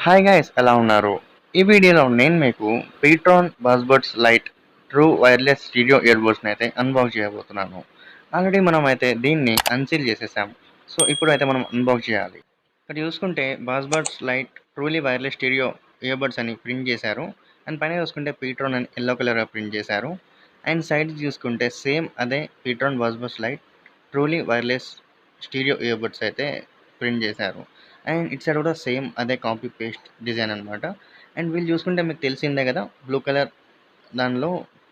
Hi guys, ఎలా ఉన్నారు? ఈ వీడియోలో నేను మీకు pTron Bassbuds lite true wireless stereo ఇయర్బడ్స్ని అయితే అన్బాక్స్ చేయబోతున్నాను. ఆల్రెడీ మనం అయితే దీన్ని అన్సీల్ చేసేసాం. సో ఇప్పుడు అయితే మనం అన్బాక్స్ చేయాలి. ఇక్కడ చూసుకుంటే Bassbuds lite truly wireless stereo earbuds అని ప్రింట్ చేశారు. అండ్ పైన చూసుకుంటే పీట్రాన్ అని ఎల్లో కలర్ ప్రింట్ చేశారు. అండ్ సైడ్ చూసుకుంటే సేమ్ అదే pTron Bassbuds lite truly wireless stereo earbuds అయితే ప్రింట్ చేశారు. అండ్ ఇటు సైడ్ కూడా సేమ్ అదే కాపీ పేస్ట్ డిజైన్ అనమాట. అండ్ వీళ్ళు చూసుకుంటే మీకు తెలిసిందే కదా, బ్లూ కలర్ దానిలో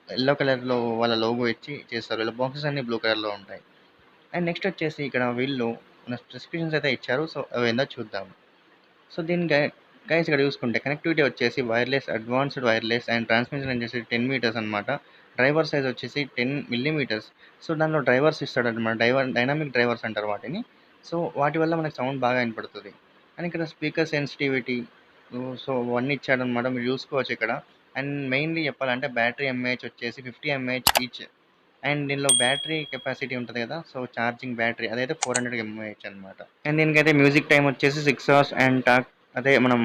ఎల్లో కలర్లో వాళ్ళ లోగో ఇచ్చి చేస్తారు. వీళ్ళ బాక్సెస్ అన్ని బ్లూ కలర్లో ఉంటాయి. అండ్ నెక్స్ట్ వచ్చేసి ఇక్కడ వీళ్ళు మన స్పెసిఫికేషన్స్ అయితే ఇచ్చారు. సో అవి ఏందో చూద్దాం. సో దీని గైస్ ఇక్కడ చూసుకుంటే కనెక్టివిటీ వచ్చేసి wireless, advanced wireless and transmission వచ్చేసి 10 మీటర్స్ అనమాట. డ్రైవర్ సైజ్ వచ్చేసి 10 మిల్లీమీటర్స్. సో దానిలో డ్రైవర్స్ ఇస్తాడు అనమాట. డైనామిక్ డ్రైవర్స్ అంటారు వాటిని. సో వాటి వల్ల మనకు సౌండ్ బాగా వినపడుతుంది. అండ్ ఇక్కడ స్పీకర్ సెన్సిటివిటీ, సో అవన్నీ ఇచ్చాడనమాట, మీరు చూసుకోవచ్చు ఇక్కడ. అండ్ మెయిన్లీ చెప్పాలంటే బ్యాటరీ ఎంఏహెచ్ వచ్చేసి 50 ఎంఏహెచ్ ఈచ్. అండ్ దీనిలో బ్యాటరీ కెపాసిటీ ఉంటుంది కదా, సో ఛార్జింగ్ బ్యాటరీ అదైతే 400 ఎంఏహెచ్ అనమాట. అండ్ దీనికైతే మ్యూజిక్ టైం వచ్చేసి 6 అవర్స్ అండ్ అదే మనం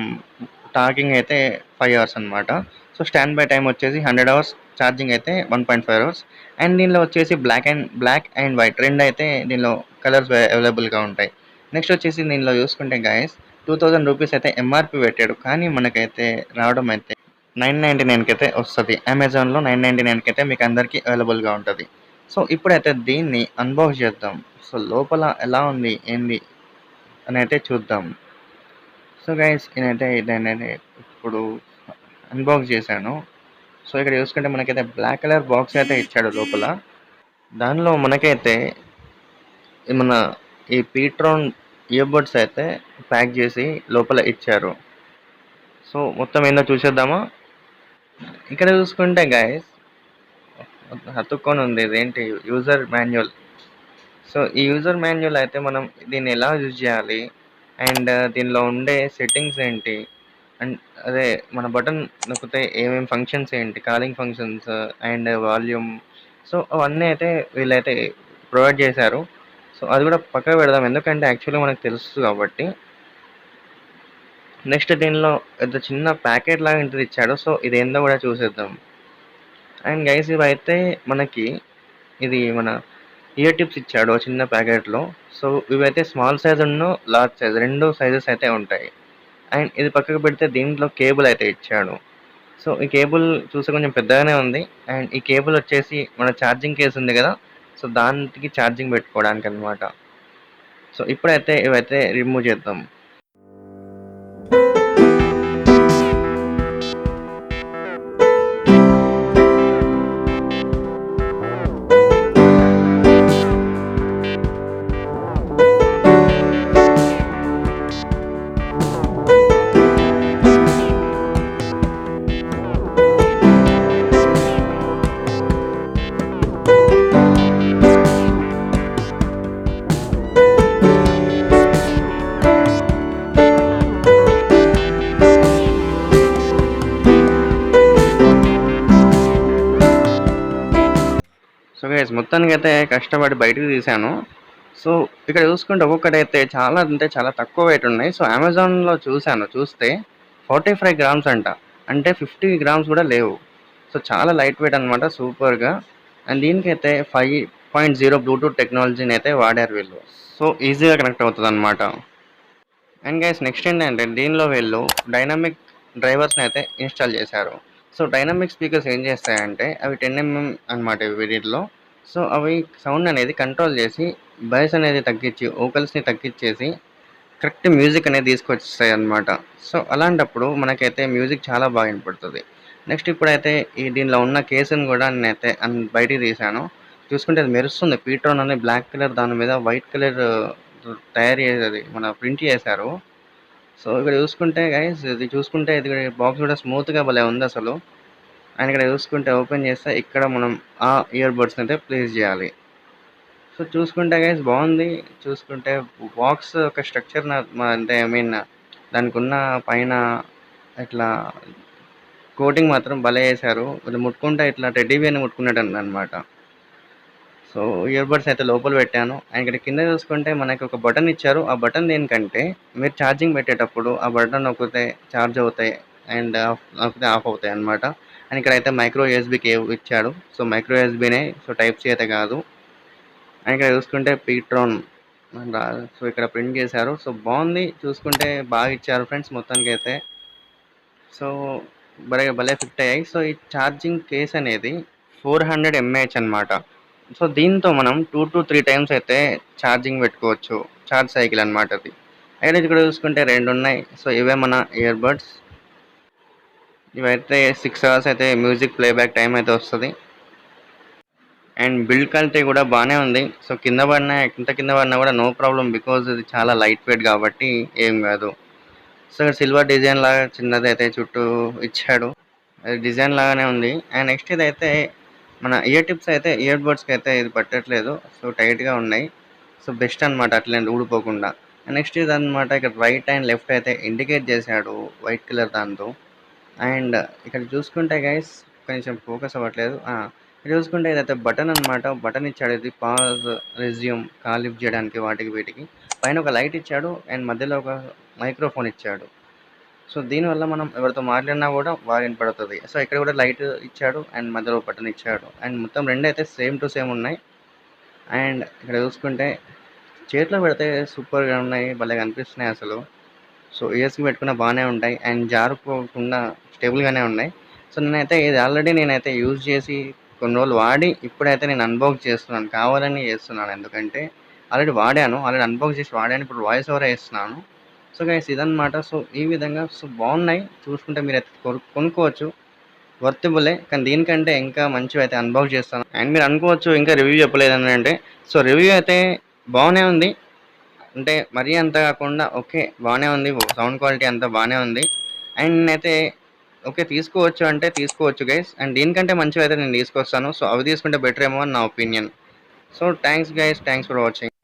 టాకింగ్ అయితే 5 అవర్స్ అనమాట. సో స్టాండ్ బై టైం వచ్చేసి 100 అవర్స్, ఛార్జింగ్ అయితే 1.5 అవర్స్. అండ్ దీనిలో వచ్చేసి బ్లాక్ అండ్ వైట్ రెండు అయితే దీనిలో కలర్స్ అవైలబుల్గా ఉంటాయి. నెక్స్ట్ వచ్చేసి దీనిలో చూసుకుంటే గైస్ 2000 రూపీస్ అయితే ఎంఆర్పి పెట్టాడు, కానీ మనకైతే రావడం అయితే 999కి అయితే వస్తుంది. అమెజాన్లో 999కి అయితే మీకు అందరికీ అవైలబుల్గా ఉంటుంది. సో ఇప్పుడైతే దీన్ని అన్బాక్స్ చేద్దాం. సో లోపల ఎలా ఉంది ఏంది అని అయితే చూద్దాం. సో గైస్ నేనైతే దాన్ని ఇప్పుడు అన్బాక్స్ చేశాను. సో ఇక్కడ చూసుకుంటే మనకైతే బ్లాక్ కలర్ బాక్స్ అయితే ఇచ్చాడు లోపల. దానిలో మనకైతే మన ఈ పీట్రాన్ ఇయర్బడ్స్ అయితే ప్యాక్ చేసి లోపల ఇచ్చారు. సో మొత్తం ఏందో చూసేద్దామా. ఇక్కడ చూసుకుంటే గైస్ అతుక్కొని ఉంది, ఇదేంటి యూజర్ మాన్యువల్. సో ఈ యూజర్ మాన్యువల్ అయితే మనం దీన్ని ఎలా యూజ్ చేయాలి అండ్ దీనిలో ఉండే సెట్టింగ్స్ ఏంటి, అండ్ అదే మన బటన్ నొక్కితే ఏమేమి ఫంక్షన్స్ ఏంటి, calling functions and volume, so అవన్నీ అయితే వీళ్ళైతే ప్రొవైడ్ చేశారు. సో అది కూడా పక్కకు పెడదాం, ఎందుకంటే యాక్చువల్గా మనకు తెలుసు కాబట్టి. నెక్స్ట్ దీనిలో ఏదో చిన్న ప్యాకెట్ లాగా ఇంటిది ఇచ్చాడు. సో ఇది ఏందో కూడా చూసేద్దాం. అండ్ గైస్ ఇవైతే మనకి ఇది మన ఇయర్ టిప్స్ ఇచ్చాడు చిన్న ప్యాకెట్లో. సో ఇవైతే స్మాల్ సైజ్ ఉన్న లార్జ్ సైజ్ రెండు సైజెస్ అయితే ఉంటాయి. అండ్ ఇది పక్కకు పెడితే దీంట్లో కేబుల్ అయితే ఇచ్చాడు. సో ఈ కేబుల్ చూస్తే కొంచెం పెద్దగానే ఉంది. అండ్ ఈ కేబుల్ వచ్చేసి మన ఛార్జింగ్ కేస్ ఉంది కదా, సో దానికి ఛార్జింగ్ పెట్టుకోవడానికి అనమాట. సో ఇప్పుడైతే ఇవైతే రిమూవ్ చేద్దాం. సో గైస్ మొత్తానికి అయితే కష్టపడి బయటకు తీశాను. సో ఇక్కడ చూసుకుంటే ఒక్కొక్కటి అయితే చాలా అంటే చాలా తక్కువ వెయిట్ ఉన్నాయి. సో అమెజాన్లో చూస్తే 45 గ్రామ్స్ అంట, అంటే 50 గ్రామ్స్ కూడా లేవు. సో చాలా లైట్ వెయిట్ అనమాట, సూపర్గా. అండ్ దీనికైతే 5.0 బ్లూటూత్ టెక్నాలజీని అయితే వాడారు వీళ్ళు. సో ఈజీగా కనెక్ట్ అవుతుంది అనమాట. అండ్ గైస్ నెక్స్ట్ ఏంటంటే దీనిలో వీళ్ళు డైనమిక్ డ్రైవర్స్ని అయితే ఇన్స్టాల్ చేశారు. సో డైనమిక్ స్పీకర్స్ ఏం చేస్తాయంటే అవి 10mm అనమాట వీటిలో. సో అవి సౌండ్ అనేది కంట్రోల్ చేసి బేస్ అనేది తగ్గించి వోకల్స్ని తగ్గించేసి కరెక్ట్ మ్యూజిక్ అనేది తీసుకొచ్చేస్తాయి అనమాట. సో అలాంటప్పుడు మనకైతే మ్యూజిక్ చాలా బాగా వినపడుతుంది. నెక్స్ట్ ఇప్పుడైతే దీనిలో ఉన్న కేసును కూడా నేనైతే బయటికి తీశాను. చూసుకుంటే అది మెరుస్తుంది. పీట్రాన్ అనే బ్లాక్ కలర్ దాని మీద వైట్ కలర్ తయారు చేసేది మన ప్రింట్ చేశారు. సో ఇక్కడ చూసుకుంటే గైస్ ఇది చూసుకుంటే ఇది బాక్స్ కూడా స్మూత్గా భలే ఉంది అసలు. అండ్ ఇక్కడ చూసుకుంటే ఓపెన్ చేస్తే ఇక్కడ మనం ఆ ఇయర్ బడ్స్ అయితే ప్లేస్ చేయాలి. సో చూసుకుంటే గైస్ బాగుంది. చూసుకుంటే బాక్స్ ఒక స్ట్రక్చర్ అంటే ఐ మీన్ దానికి ఉన్న పైన ఇట్లా కోటింగ్ మాత్రం భలే వేశారు. ఇది ముట్టుకుంటే ఇట్లా టెడ్డీ బేర్ని ముట్టుకున్నట్టు అనమాట. సో ఇయర్ బడ్స్ అయితే లోపల పెట్టాను. అండ్ ఇక్కడ కింద చూసుకుంటే మనకి ఒక బటన్ ఇచ్చారు. ఆ బటన్ దేనికంటే మీరు ఛార్జింగ్ పెట్టేటప్పుడు ఆ బటన్ నొక్కితే ఛార్జ్ అవుతాయి అండ్ నొక్కితే ఆఫ్ అవుతాయి అనమాట. అండ్ ఇక్కడైతే మైక్రో యూఎస్బీ కేబుల్ ఇచ్చాడు. సో మైక్రో యూఎస్బీనే, సో టైప్ సి అయితే కాదు. అండ్ ఇక్కడ చూసుకుంటే పీట్రాన్ సో ఇక్కడ ప్రింట్ చేశారు. సో బాగుంది. చూసుకుంటే బాగా ఇచ్చారు ఫ్రెండ్స్ మొత్తానికైతే. సో భలే ఫిట్ అయ్యాయి. సో ఈ ఛార్జింగ్ కేస్ అనేది 400 ఎంఏహెచ్ అనమాట. సో దీంతో మనం 2 to 3 టైమ్స్ అయితే ఛార్జింగ్ పెట్టుకోవచ్చు. ఛార్జ్ సైకిల్ అనమాట అది. అయితే ఇక్కడ చూసుకుంటే 2 ఉన్నాయి. సో ఇవే మన ఇయర్ బడ్స్. ఇవైతే 6 అవర్స్ అయితే మ్యూజిక్ ప్లేబ్యాక్ టైం అయితే వస్తుంది. అండ్ బిల్డ్ క్వాలిటీ కూడా బాగానే ఉంది. సో కింద పడినా ఎంత కింద పడినా కూడా నో ప్రాబ్లం, బికాజ్ ఇది చాలా లైట్ వెయిట్ కాబట్టి ఏం కాదు. సో ఇక్కడ సిల్వర్ డిజైన్ లాగా చిన్నది అయితే చుట్టూ ఇచ్చాడు. అది డిజైన్ లాగానే ఉంది. అండ్ నెక్స్ట్ ఇదైతే మన ఇయర్ టిప్స్ అయితే ఇయర్ బడ్స్కి అయితే ఇది పట్టట్లేదు. సో టైట్గా ఉన్నాయి. సో బెస్ట్ అనమాట అట్లే ఊడిపోకుండా. నెక్స్ట్ ఇది అనమాట ఇక్కడ రైట్ అండ్ లెఫ్ట్ అయితే ఇండికేట్ చేశాడు వైట్ కలర్ దాంతో. అండ్ ఇక్కడ చూసుకుంటే గైస్ కొంచెం ఫోకస్ అవ్వట్లేదు. ఇక్కడ చూసుకుంటే ఇదైతే బటన్ అనమాట. బటన్ ఇచ్చాడు. ఇది పాజ్, రెజ్యూమ్, కాల్ లిఫ్ట్ చేయడానికి వాటికి వీటికి. పైన ఒక లైట్ ఇచ్చాడు అండ్ మధ్యలో ఒక మైక్రోఫోన్ ఇచ్చాడు. సో దీనివల్ల మనం ఎవరితో మాట్లాడినా కూడా బాగా వినపడుతుంది. సో ఇక్కడ కూడా లైట్ ఇచ్చాడు అండ్ మధ్యలో బటన్ ఇచ్చాడు. అండ్ మొత్తం రెండు అయితే సేమ్ టు సేమ్ ఉన్నాయి. అండ్ ఇక్కడ చూసుకుంటే చేతిలో పెడితే సూపర్గా ఉన్నాయి, భలే కనిపిస్తున్నాయి అసలు. సో ఇయర్స్కి పెట్టుకున్న బాగానే ఉంటాయి అండ్ జారుకోకుండా స్టేబుల్గానే ఉన్నాయి. సో నేనైతే ఇది ఆల్రెడీ నేనైతే యూజ్ చేసి కొన్ని రోజులు వాడి ఇప్పుడైతే నేను అన్బాక్స్ చేస్తున్నాను. కావాలని చేస్తున్నాను, ఎందుకంటే ఆల్రెడీ అన్బాక్స్ చేసి వాడాను. ఇప్పుడు వాయిస్ ఓవర్ వేస్తున్నాను. సో గైస్ ఇదన్నమాట. సో ఈ విధంగా సో బాగున్నాయి. చూసుకుంటే మీరు అయితే కొనుక్కోవచ్చు, వర్తబులే. కానీ దీనికంటే ఇంకా మంచివి అయితే అన్బాక్స్ చేస్తాను. అండ్ మీరు అనుకోవచ్చు ఇంకా రివ్యూ చెప్పలేదని అంటే, సో రివ్యూ అయితే బాగానే ఉంది. అంటే మరీ అంత కాకుండా ఓకే బాగానే ఉంది. సౌండ్ క్వాలిటీ అంతా బాగానే ఉంది. అండ్ నేనైతే ఓకే తీసుకోవచ్చు అంటే తీసుకోవచ్చు గైస్. అండ్ దీనికంటే మంచివి అయితే నేను తీసుకొస్తాను. సో అవి తీసుకుంటే బెటర్ ఏమో అని నా opinion. So thanks guys, thanks for watching.